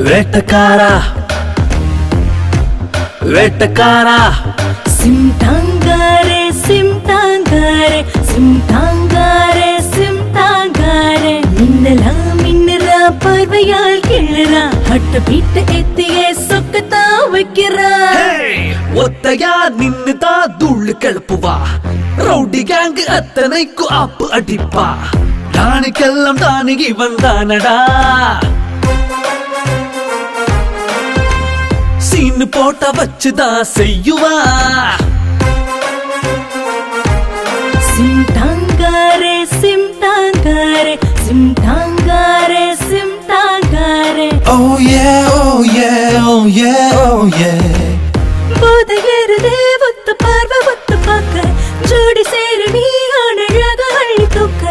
வேட்டக்காரா வேட்டக்காரா சிம்டாங்காரே சிம்டாங்காரே சிம்டாங்காரே சிம்டாங்காரே மின்னலாம் மின்னரா பார்வையால் கிழறா ஹட்ட பீட்டு எத்தியே சொக்கத்தா வைக்கிறா ஒத்தையா நின்னுதா தூள் கிளப்புவா ரவுடி கேங் அத்தனைக்கு ஆப்பு அடிப்பா தானுக்கெல்லாம் தானுகி வந்தானடா சீனு போட்ட வச்சுதான் செய்யுவா சிம்டாங்காரே சிம்டாங்காரே சிம்டாங்காரே சிம்டாங்காரே Oh yeah, oh yeah, oh yeah, oh yeah. போதையேறுதே ஒத்த பார்வை ஒத்த பார்க்க ஜோடி சேரு நீ அழகாக அள்ளி தூக்க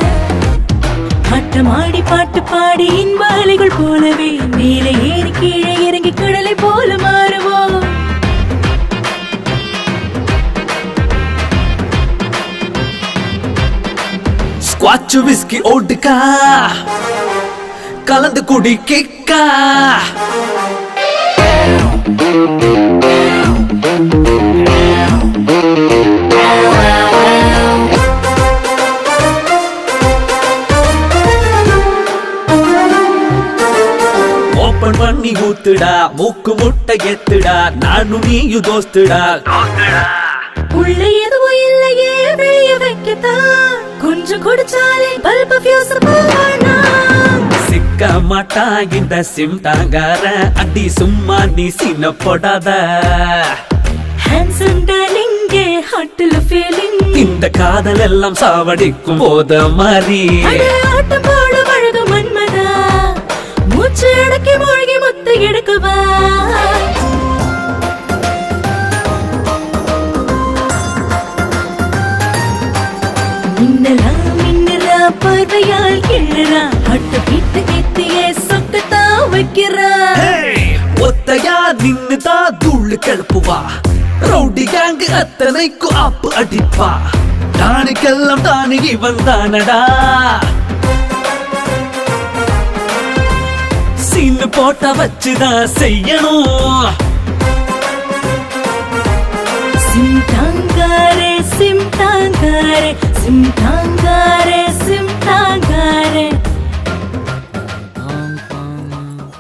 ஆட்டமாடி பாட்டு பாடி இன்பாலைகள் போலவே மேலே ஏறி கீழே இறங்கி கடலை போல மாறுவோம் ஸ்குவாட்ச் விஸ்கி ஓடுக்கா கலந்து குடி கிக்கா ஓபன் பண்ணி ஊத்துடா மூக்கு முட்டை எத்துடா நானும் நீயும் தோஸ்துடா உள்ள எதுவும் இல்லையே வெளிய வைக்கத்தான் கொஞ்சம் குடிச்சாலே பல்ப ஃபியூஸ் போவானா சிக்க மாட்டா இந்த சிம்டாங்கார அடி சும்மா நீ சீன போடாத ஹேண்ட்ஸம் டார்லிங் ஹார்ட்ல ஃபீலிங் இந்த காதல் எல்லாம் சாவடிக்கும் போத மாதிரி ஆட்டம் போட அழகு மன்மதா மூச்சு அடக்கி மூழ்கி முத்து எடுக்கவா மின்னலா மின்னலா பார்வையால் கிழறா ஹட்ட பீட்டு எத்தியே சொக்கத்தா வைக்கிறா ஒத்தையா நின்னுதா தூள் கிளப்புவா ரவுடி கேங் அத்தனைக்கு ஆப்பு அடிப்பா தானுக்கெல்லாம் தானுகி வந்தானடா சீனு போட்ட வச்சுதான் செய்யணும் சிம்டாங்காரே சிம்டாங்காரே சிம்டாங்காரே